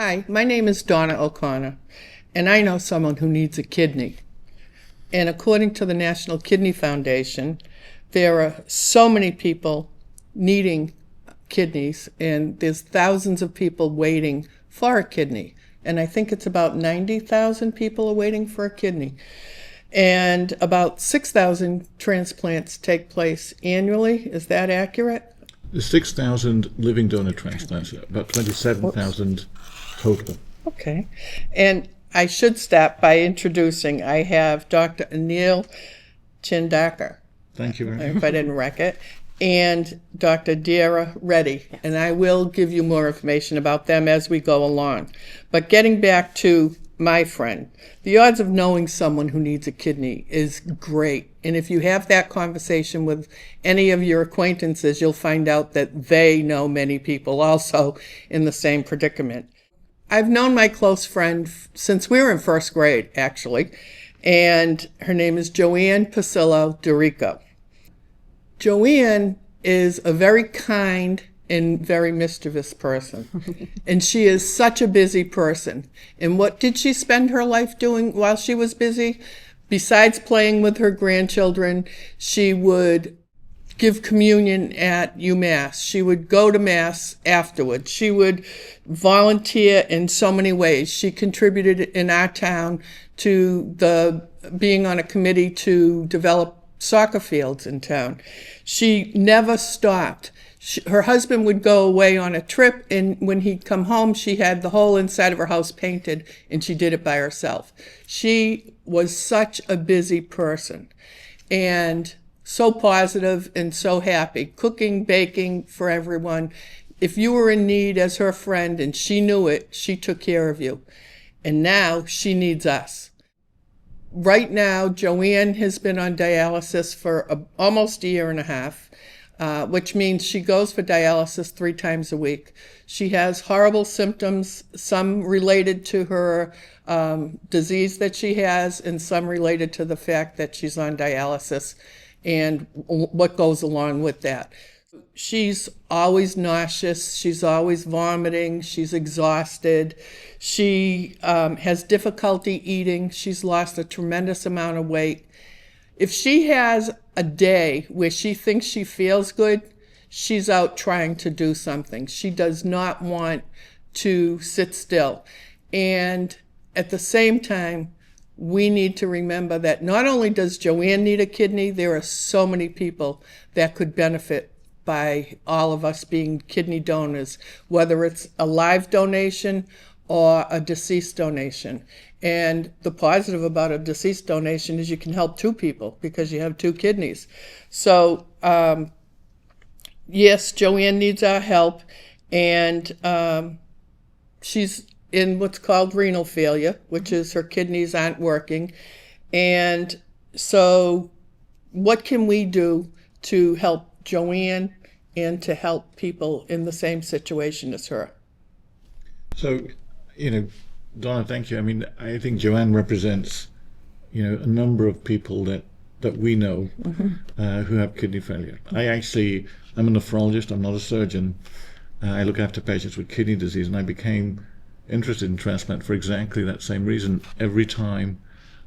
Hi, my name is Donna O'Connor, and I know someone who needs a kidney. And according to the National Kidney Foundation, there are so many people needing kidneys, and there's thousands of people waiting for a kidney. And I think it's about 90,000 people are waiting for a kidney. And about 6,000 transplants take place annually. Is that accurate? The 6,000 living donor transplants, about 27,000 total. Okay. And I should start by introducing, I have Dr. Anil Chindakar, Thank you very much. if I didn't wreck it, and Dr. Dira Reddy. And I will give you more information about them as we go along. But getting back to my friend, the odds of knowing someone who needs a kidney is great. And if you have that conversation with any of your acquaintances, you'll find out that they know many people also in the same predicament. I've known my close friend since we were in first grade, actually, and her name is Joanne Pasillo Dorico. Joanne is a very kind and very mischievous person, and she is such a busy person. And what did she spend her life doing while she was busy? Besides playing with her grandchildren, she would give communion at UMass. She would go to Mass afterwards. She would volunteer in so many ways. She contributed in our town to being on a committee to develop soccer fields in town. She never stopped. Her husband would go away on a trip, and when he'd come home, she had the whole inside of her house painted, and she did it by herself. She was such a busy person, and so positive and so happy, cooking, baking for everyone. If you were in need as her friend and she knew it, she took care of you. And now she needs us. Right now, Joanne has been on dialysis for almost a year and a half, which means she goes for dialysis 3 times a week. She has horrible symptoms, some related to her disease that she has, and some related to the fact that she's on dialysis and what goes along with that. She's always nauseous. She's always vomiting. She's exhausted. She has difficulty eating. She's lost a tremendous amount of weight. If she has a day where she thinks she feels good, she's out trying to do something. She does not want to sit still. And at the same time, we need to remember that not only does Joanne need a kidney, there are so many people that could benefit by all of us being kidney donors, whether it's a live donation or a deceased donation. And the positive about a deceased donation is you can help 2 people because you have 2 kidneys. So, yes, Joanne needs our help, and she's in what's called renal failure, which is her kidneys aren't working. And so what can we do to help Joanne and to help people in the same situation as her? So, Donna, thank you. I mean, I think Joanne represents, a number of people that we know who have kidney failure. I'm a nephrologist. I'm not a surgeon. I look after patients with kidney disease, and I became interested in transplant for exactly that same reason. Every time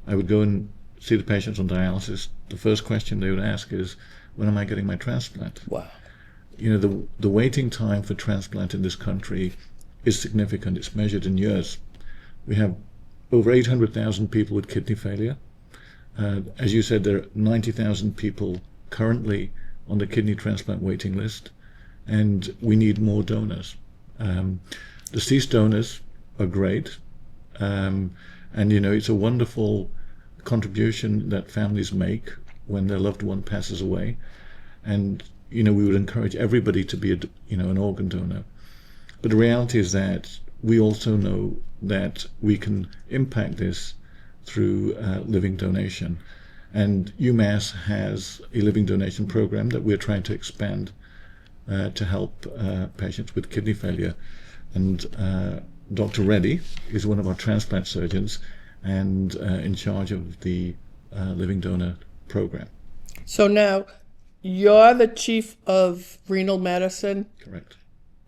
I would go and see the patients on dialysis, the first question they would ask is, when am I getting my transplant? Wow. The waiting time for transplant in this country is significant. It's measured in years. We have over 800,000 people with kidney failure. As you said, there are 90,000 people currently on the kidney transplant waiting list, and we need more donors. Deceased donors are great, and it's a wonderful contribution that families make when their loved one passes away, and we would encourage everybody to be an organ donor. But the reality is that we also know that we can impact this through living donation, and UMass has a living donation program that we're trying to expand to help patients with kidney failure. And Dr. Reddy is one of our transplant surgeons and in charge of the living donor program. So now you're the chief of renal medicine. Correct.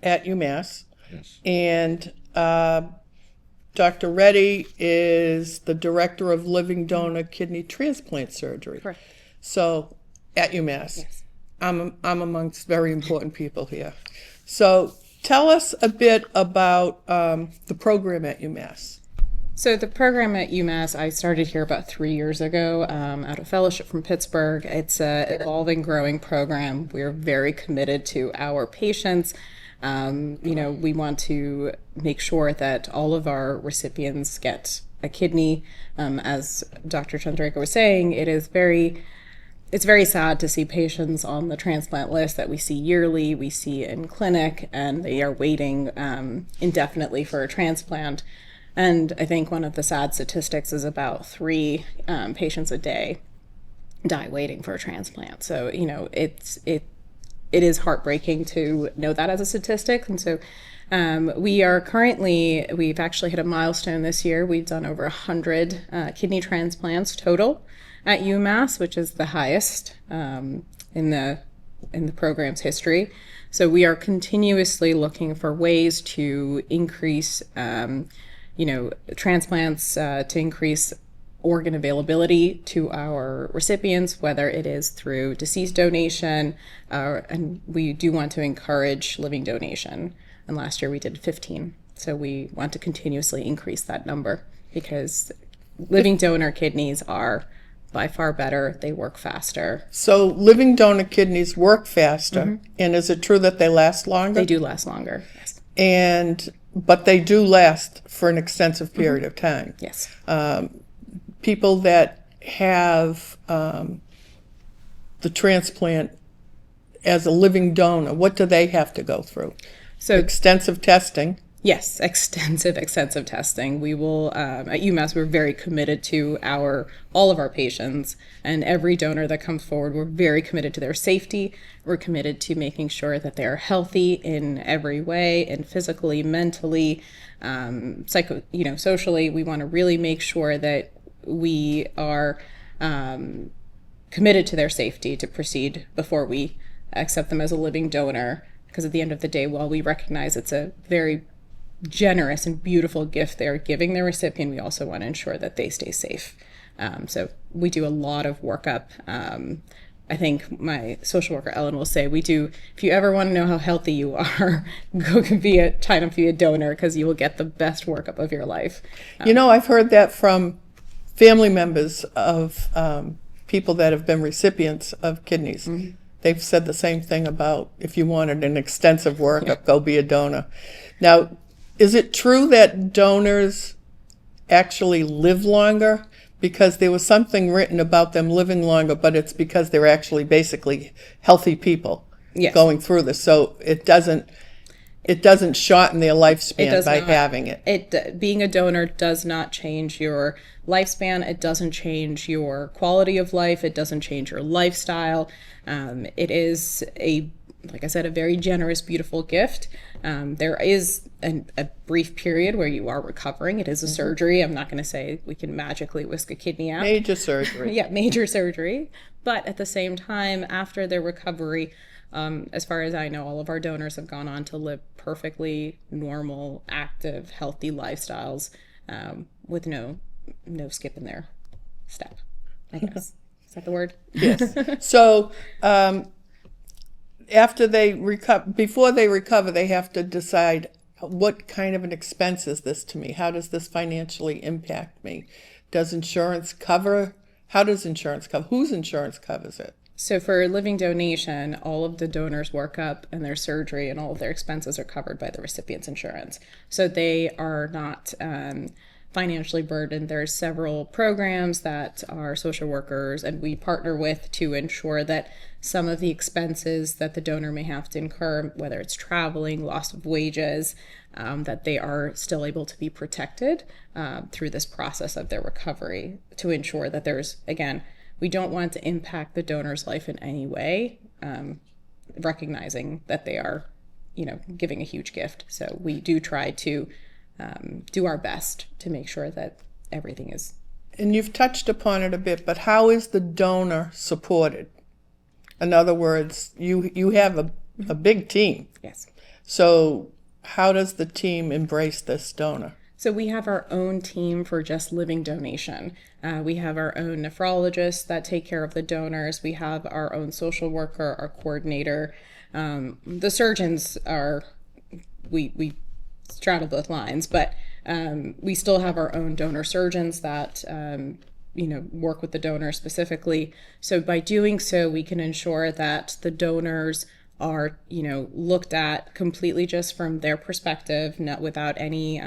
At UMass. Yes. And Dr. Reddy is the director of living donor kidney transplant surgery. Correct. So, at UMass. Yes. I'm amongst very important people here. So, tell us a bit about the program at UMass. So the program at UMass, I started here about 3 years ago out of fellowship from Pittsburgh. It's an evolving, growing program. We're very committed to our patients. We want to make sure that all of our recipients get a kidney. As Dr. Chandrika was saying, it's very sad to see patients on the transplant list that we see yearly, we see in clinic, and they are waiting indefinitely for a transplant. And I think one of the sad statistics is about 3 patients a day die waiting for a transplant. So, it is heartbreaking to know that as a statistic. And so we've actually hit a milestone this year. We've done over 100 kidney transplants total at UMass, which is the highest in the program's history. So we are continuously looking for ways to increase transplants, to increase organ availability to our recipients, whether it is through deceased donation, and we do want to encourage living donation. And last year we did 15. So we want to continuously increase that number because living donor kidneys are by far better. They work faster. So living donor kidneys work faster. And is it true that they last longer? They do last longer, yes. But they do last for an extensive period of time. Yes. People that have the transplant as a living donor, what do they have to go through? So extensive testing. Yes, extensive testing. We will, at UMass, we're very committed to all of our patients, and every donor that comes forward, we're very committed to their safety. We're committed to making sure that they are healthy in every way, and physically, mentally, socially. We want to really make sure that we are committed to their safety to proceed before we accept them as a living donor. Because at the end of the day, while we recognize it's a very generous and beautiful gift they're giving their recipient, we also want to ensure that they stay safe. So we do a lot of workup. I think my social worker Ellen will say if you ever want to know how healthy you are, go try to be a donor because you will get the best workup of your life. I've heard that from family members of people that have been recipients of kidneys. Mm-hmm. They've said the same thing about if you wanted an extensive workup, go be a donor. Now, is it true that donors actually live longer? Because there was something written about them living longer, but it's because they're actually basically healthy people going through this. So it doesn't shorten their lifespan by having it. Being a donor does not change your lifespan. It doesn't change your quality of life. It doesn't change your lifestyle. It is like I said, a very generous, beautiful gift. There is a brief period where you are recovering. It is a surgery. I'm not going to say we can magically whisk a kidney out. Major surgery. Yeah, major surgery. But at the same time, after their recovery, as far as I know, all of our donors have gone on to live perfectly normal, active, healthy lifestyles with no skip in their step, I guess. Is that the word? Yes. So after before they recover, they have to decide what kind of an expense is this to me? How does this financially impact me? Does insurance cover? How does insurance cover? Whose insurance covers it? So for living donation, all of the donors' workup and their surgery and all of their expenses are covered by the recipient's insurance. So they are not financially burdened. There's several programs that our social workers and we partner with to ensure that some of the expenses that the donor may have to incur, whether it's traveling, loss of wages, that they are still able to be protected through this process of their recovery to ensure that we don't want to impact the donor's life in any way, recognizing that they are, giving a huge gift. So we do try to do our best to make sure that everything is. And you've touched upon it a bit, but how is the donor supported? In other words, you have a big team. Yes. So how does the team embrace this donor? So we have our own team for just living donation. We have our own nephrologists that take care of the donors. We have our own social worker, our coordinator. The surgeons are, we straddle both lines, but we still have our own donor surgeons that work with the donor specifically. So by doing so, we can ensure that the donors are looked at completely just from their perspective, not without any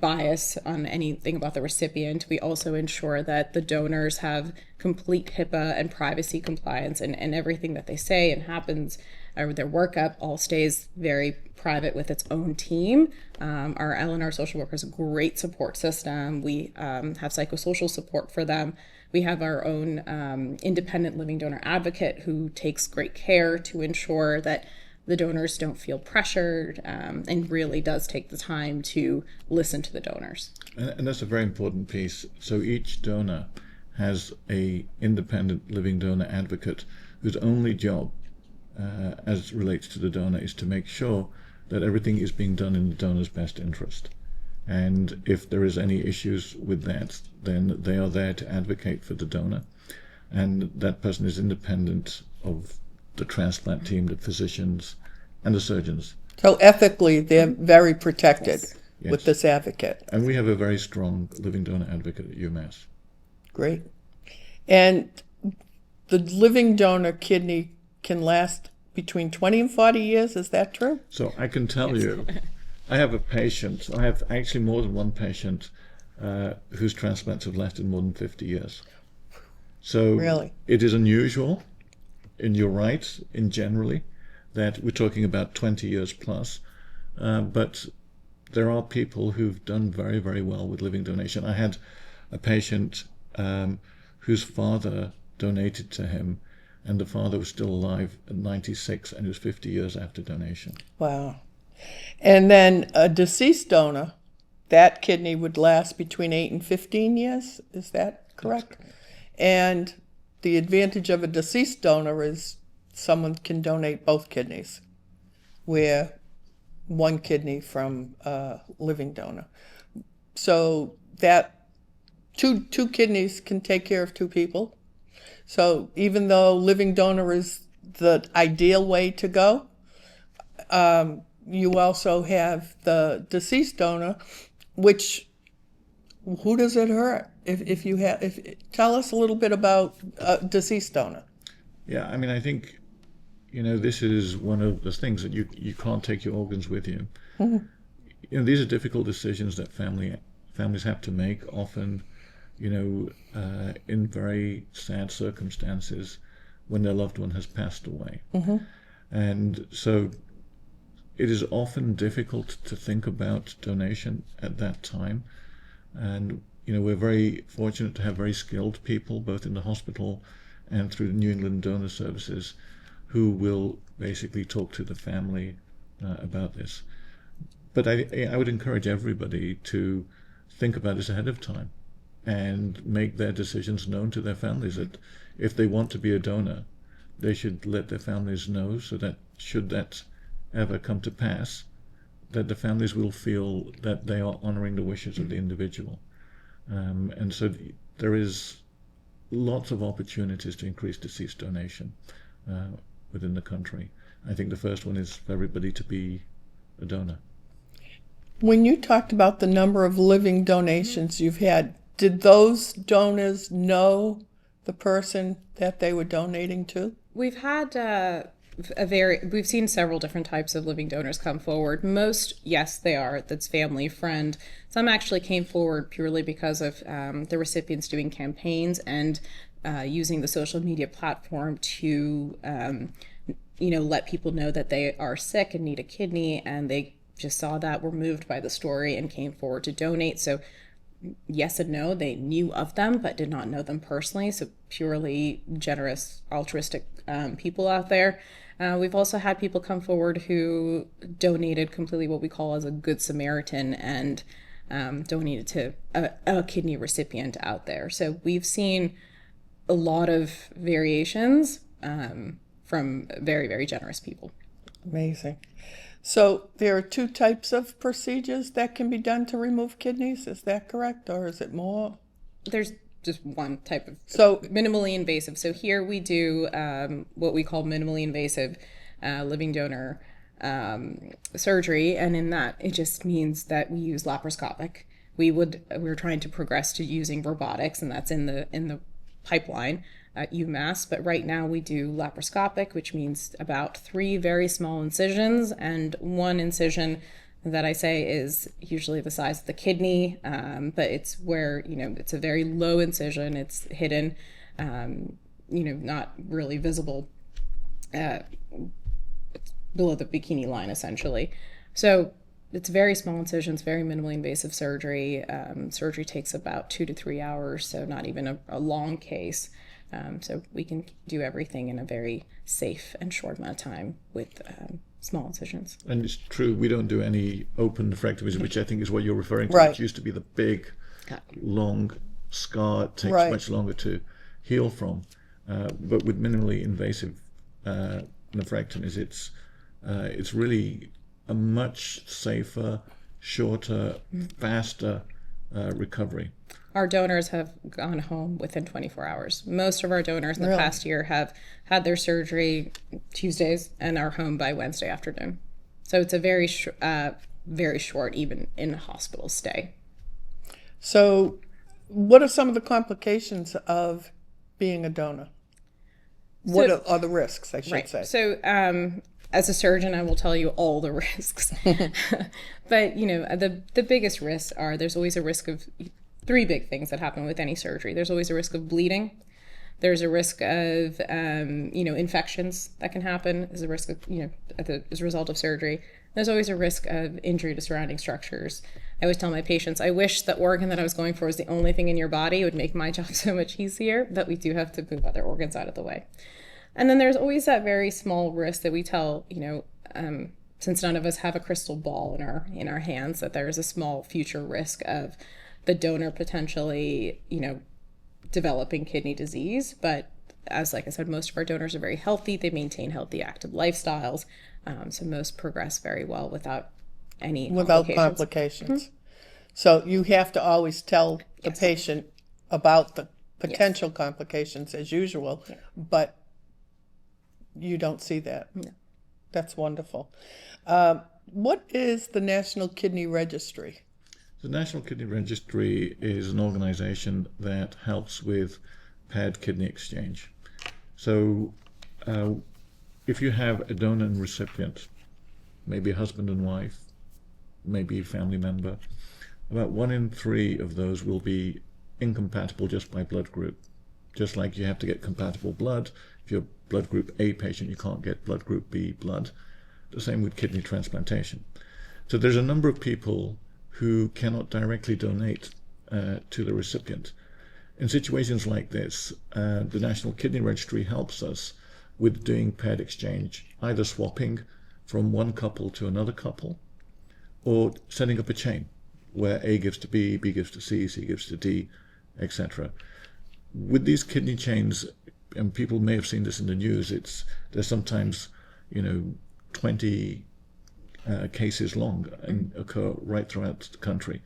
bias on anything about the recipient. We also ensure that the donors have complete HIPAA and privacy compliance, and everything that they say and happens, or their workup, all stays very private with its own team. Our LNR social workers, a great support system. We have psychosocial support for them. We have our own independent living donor advocate who takes great care to ensure that the donors don't feel pressured, and really does take the time to listen to the donors. And that's a very important piece. So each donor has a independent living donor advocate whose only job, as relates to the donor, is to make sure that everything is being done in the donor's best interest. And if there is any issues with that, then they are there to advocate for the donor. And that person is independent of the transplant team, the physicians, and the surgeons. So ethically, they're very protected Yes. with this advocate. And we have a very strong living donor advocate at UMass. Great. And the living donor kidney can last between 20 and 40 years. Is that true? So I can tell you, I have a patient, I have actually more than one patient whose transplants have lasted more than 50 years. So Really? It is unusual, and you're right, in generally, that we're talking about 20 years plus. But there are people who've done very, very well with living donation. I had a patient whose father donated to him, and the father was still alive at 96, and it was 50 years after donation. Wow. And then a deceased donor, that kidney would last between 8 and 15 years. Is that correct? And the advantage of a deceased donor is someone can donate both kidneys, where one kidney from a living donor. So that two kidneys can take care of two people. So even though living donor is the ideal way to go, you also have the deceased donor, which, who does it hurt? Tell us a little bit about a deceased donor. Yeah, I mean, I think, this is one of the things that you can't take your organs with you. Mm-hmm. These are difficult decisions that families have to make, often, in very sad circumstances when their loved one has passed away. Mm-hmm. And so it is often difficult to think about donation at that time. And, we're very fortunate to have very skilled people, both in the hospital and through the New England Donor Services, who will basically talk to the family about this. But I would encourage everybody to think about this ahead of time and make their decisions known to their families, that if they want to be a donor, they should let their families know, so that should that ever come to pass, that the families will feel that they are honoring the wishes of the individual. And so there is lots of opportunities to increase deceased donation within the country. I think the first one is for everybody to be a donor. When you talked about the number of living donations you've had, did those donors know the person that they were donating to? We've had we've seen several different types of living donors come forward. Most, yes, they are. That's family, friend. Some actually came forward purely because of the recipients doing campaigns and using the social media platform to, let people know that they are sick and need a kidney, and they just saw that, were moved by the story, and came forward to donate. So yes and no, they knew of them but did not know them personally. So purely generous, altruistic people out there. We've also had people come forward who donated completely what we call as a good Samaritan, and donated to a kidney recipient out there. So we've seen a lot of variations from very, very generous people. Amazing. So there are two types of procedures that can be done to remove kidneys. Is that correct, or is it more? There's just one type of So minimally invasive. So here we do what we call minimally invasive living donor surgery, and in that it just means that we use laparoscopic. We're trying to progress to using robotics, and that's in the pipeline at UMass. But right now we do laparoscopic, which means about 3 very small incisions, and one incision that I say is usually the size of the kidney, but it's where, it's a very low incision. It's hidden, not really visible below the bikini line, essentially. So it's very small incisions, very minimally invasive surgery. Surgery takes about 2 to 3 hours, so not even a long case. So we can do everything in a very safe and short amount of time with small incisions. And it's true, we don't do any open nephrectomies, which I think is what you're referring to. Right. It used to be the big, long scar. It takes Right. much longer to heal from. But with minimally invasive nephrectomies, it's really a much safer, shorter, faster recovery. Our donors have gone home within 24 hours. Most of our donors in the Really? past year have had their surgery Tuesdays and are home by Wednesday afternoon. So it's a very short, even in hospital stay. So, what are some of the complications of being a donor? What are the risks, I should say? So, as a surgeon, I will tell you all the risks. But, the biggest risks are there's always a risk of 3 big things that happen with any surgery. There's always a risk of bleeding. There's a risk of, infections that can happen as a risk of, as a result of surgery. There's always a risk of injury to surrounding structures. I always tell my patients, I wish the organ that I was going for was the only thing in your body. It would make my job so much easier, but we do have to move other organs out of the way. And then there's always that very small risk that we tell, since none of us have a crystal ball in our hands, that there is a small future risk of the donor potentially, developing kidney disease. But like I said, most of our donors are very healthy. They maintain healthy, active lifestyles. So most progress very well without any complications. Mm-hmm. So you have to always tell the patient about the potential complications as usual, but you don't see that. No. That's wonderful. What is the National Kidney Registry? The National Kidney Registry is an organization that helps with paired kidney exchange. So if you have a donor and recipient, maybe a husband and wife, maybe a family member, about 1 in 3 of those will be incompatible just by blood group. Just like you have to get compatible blood. If you're blood group A patient, you can't get blood group B blood. The same with kidney transplantation. So there's a number of people who cannot directly donate to the recipient. In situations like this, the National Kidney Registry helps us with doing paired exchange, either swapping from one couple to another couple, or setting up a chain where A gives to B, B gives to C, C gives to D, etc. With these kidney chains, and people may have seen this in the news, there's sometimes 20 cases long and occur right throughout the country.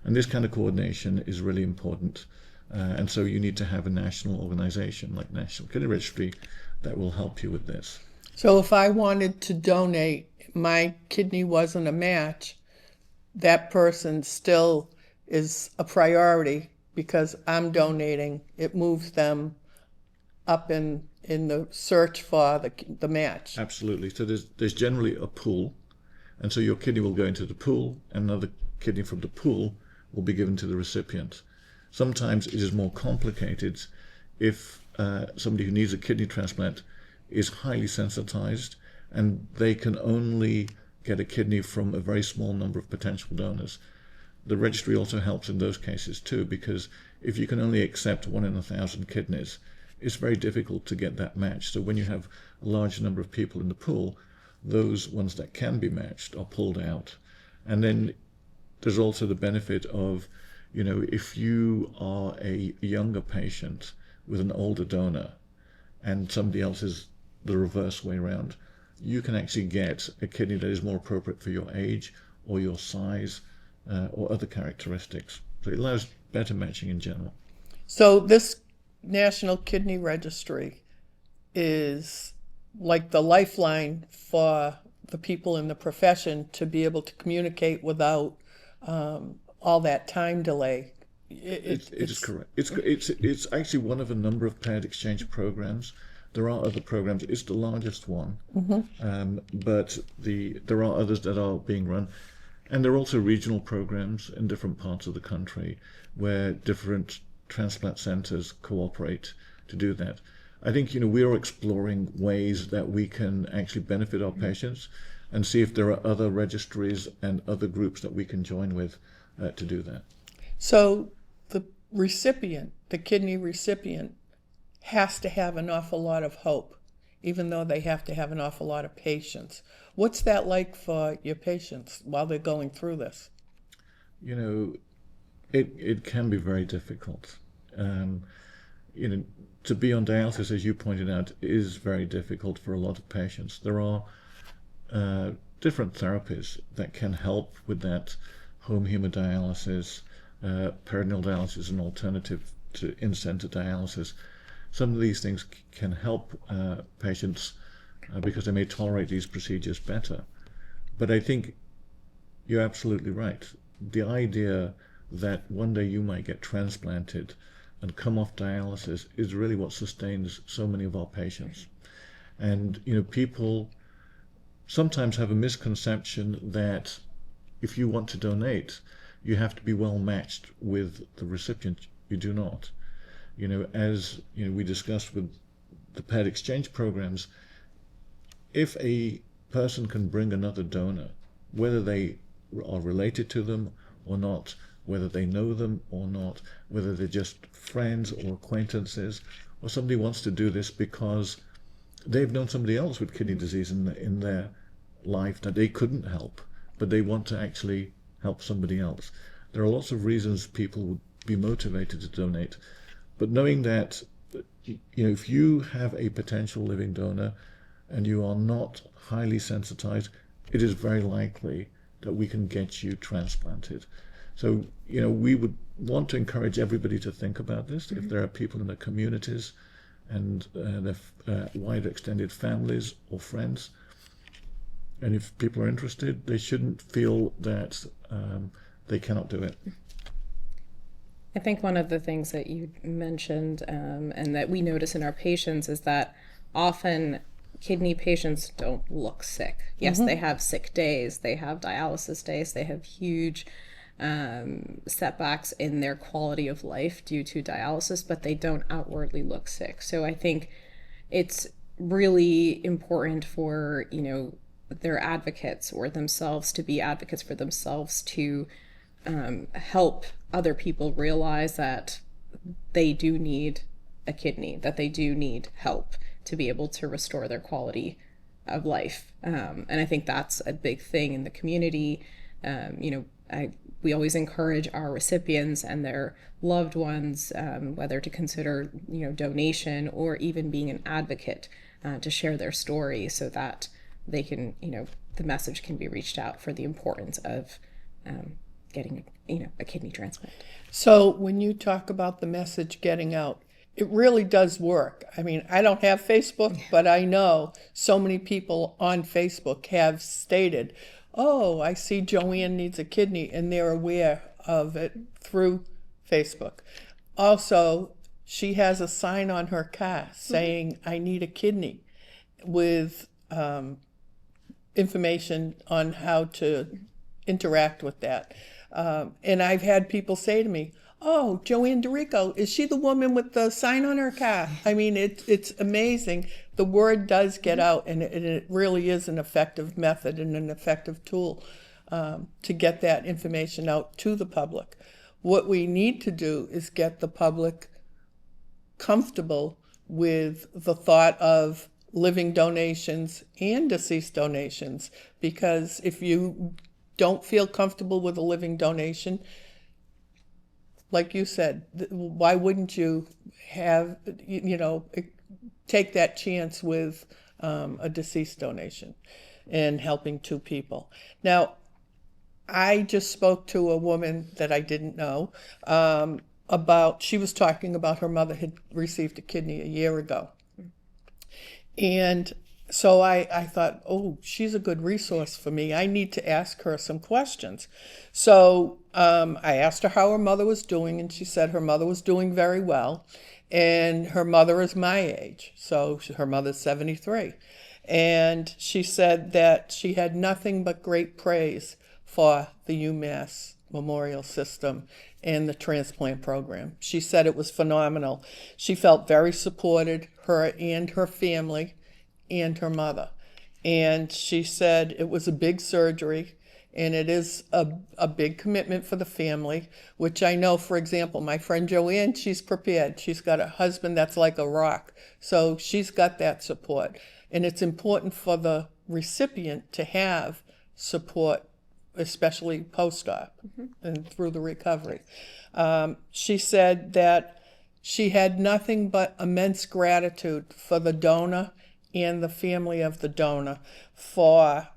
And this kind of coordination is really important. And so you need to have a national organization like National Kidney Registry that will help you with this. So if I wanted to donate, my kidney wasn't a match, that person still is a priority because I'm donating. It moves them up in the search for the match. Absolutely. So there's generally a pool, and so your kidney will go into the pool, and another kidney from the pool will be given to the recipient. Sometimes it is more complicated if somebody who needs a kidney transplant is highly sensitized and they can only get a kidney from a very small number of potential donors. The registry also helps in those cases too, because if you can only accept 1 in 1,000 kidneys, it's very difficult to get that match. So when you have a large number of people in the pool, those ones that can be matched are pulled out. And then there's also the benefit of, if you are a younger patient with an older donor and somebody else is the reverse way around, you can actually get a kidney that is more appropriate for your age or your size or other characteristics. So it allows better matching in general. So this National Kidney Registry is like the lifeline for the people in the profession to be able to communicate without all that time delay. It is correct. It's actually one of a number of paired exchange programs. There are other programs. It's the largest one, but there are others that are being run, and there are also regional programs in different parts of the country where different transplant centers cooperate to do that. I think we are exploring ways that we can actually benefit our patients, and see if there are other registries and other groups that we can join with to do that. So the recipient, the kidney recipient, has to have an awful lot of hope, even though they have to have an awful lot of patience. What's that like for your patients while they're going through this? It can be very difficult. To be on dialysis, as you pointed out, is very difficult for a lot of patients. There are different therapies that can help with that. Home hemodialysis, peritoneal dialysis is an alternative to in-center dialysis. Some of these things can help patients because they may tolerate these procedures better. But I think you're absolutely right. The idea that one day you might get transplanted and come off dialysis is really what sustains so many of our patients. And people sometimes have a misconception that if you want to donate, you have to be well matched with the recipient. You do not. As we discussed with the paired exchange programs, if a person can bring another donor, whether they are related to them or not, whether they know them or not, whether they're just friends or acquaintances, or somebody wants to do this because they've known somebody else with kidney disease in their life that they couldn't help, but they want to actually help somebody else. There are lots of reasons people would be motivated to donate, but knowing that if you have a potential living donor and you are not highly sensitized, it is very likely that we can get you transplanted. So, we would want to encourage everybody to think about this. If there are people in their communities and their wider extended families or friends, and if people are interested, they shouldn't feel that they cannot do it. I think one of the things that you mentioned and that we notice in our patients is that often kidney patients don't look sick. Yes, they have sick days, they have dialysis days, they have huge setbacks in their quality of life due to dialysis, but they don't outwardly look sick. So I think it's really important for, their advocates or themselves to be advocates for themselves to help other people realize that they do need a kidney, that they do need help to be able to restore their quality of life. And I think that's a big thing in the community. We always encourage our recipients and their loved ones, whether to consider, donation or even being an advocate to share their story so that they can, the message can be reached out for the importance of getting, a kidney transplant. So when you talk about the message getting out, it really does work. I mean, I don't have Facebook, but I know so many people on Facebook have stated, oh, I see Joanne needs a kidney, and they're aware of it through Facebook. Also, she has a sign on her car saying, I need a kidney, with information on how to interact with that. And I've had people say to me, oh, Joanne DeRico, is she the woman with the sign on her car? I mean, it's amazing. The word does get out, and it really is an effective method and an effective tool to get that information out to the public. What we need to do is get the public comfortable with the thought of living donations and deceased donations, because if you don't feel comfortable with a living donation, like you said, why wouldn't you have, take that chance with a deceased donation and helping 2 people. Now, I just spoke to a woman that I didn't know she was talking about her mother had received a kidney a year ago. And so I thought, oh, she's a good resource for me. I need to ask her some questions. So I asked her how her mother was doing, and she said her mother was doing very well. And her mother is my age, so her mother's 73. And she said that she had nothing but great praise for the UMass Memorial System and the transplant program. She said it was phenomenal. She felt very supported, her and her family and her mother. And she said it was a big surgery, and it is a big commitment for the family, which I know, for example, my friend Joanne, she's prepared. She's got a husband that's like a rock, so she's got that support. And it's important for the recipient to have support, especially post-op and through the recovery. She said that she had nothing but immense gratitude for the donor and the family of the donor for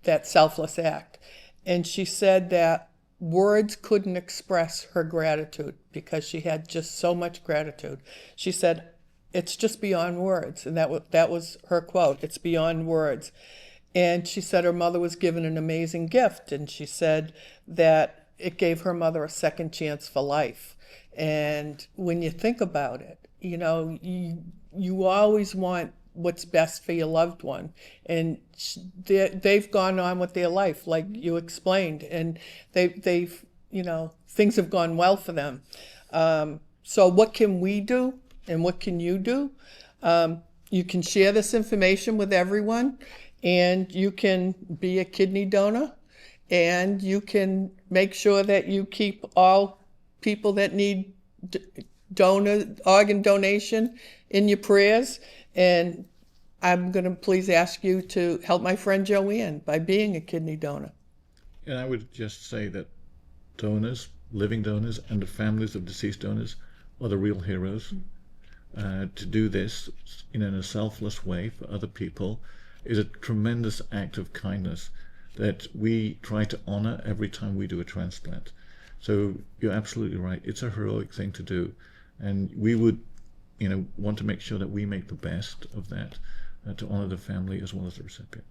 that selfless act. And she said that words couldn't express her gratitude because she had just so much gratitude. She said, it's just beyond words. And that was her quote, it's beyond words. And she said her mother was given an amazing gift. And she said that it gave her mother a second chance for life. And when you think about it, you know, you always want what's best for your loved one. And they've gone on with their life, like you explained. And they've, you know, things have gone well for them. So what can we do? And what can you do? You can share this information with everyone, and you can be a kidney donor, and you can make sure that you keep all people that need organ donation in your prayers. And I'm going to please ask you to help my friend Joanne by being a kidney donor. And I would just say that donors, living donors, and the families of deceased donors are the real heroes. To do this in a selfless way for other people is a tremendous act of kindness that we try to honor every time we do a transplant. So you're absolutely right. It's a heroic thing to do. And we would, want to make sure that we make the best of that to honor the family as well as the recipient.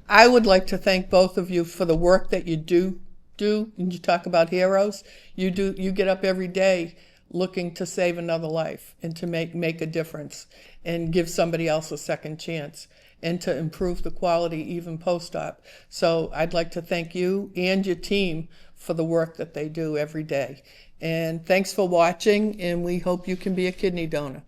I would like to thank both of you for the work that you do. And you talk about heroes. You get up every day looking to save another life and to make a difference and give somebody else a second chance and to improve the quality even post-op. So I'd like to thank you and your team for the work that they do every day. And thanks for watching, and we hope you can be a kidney donor.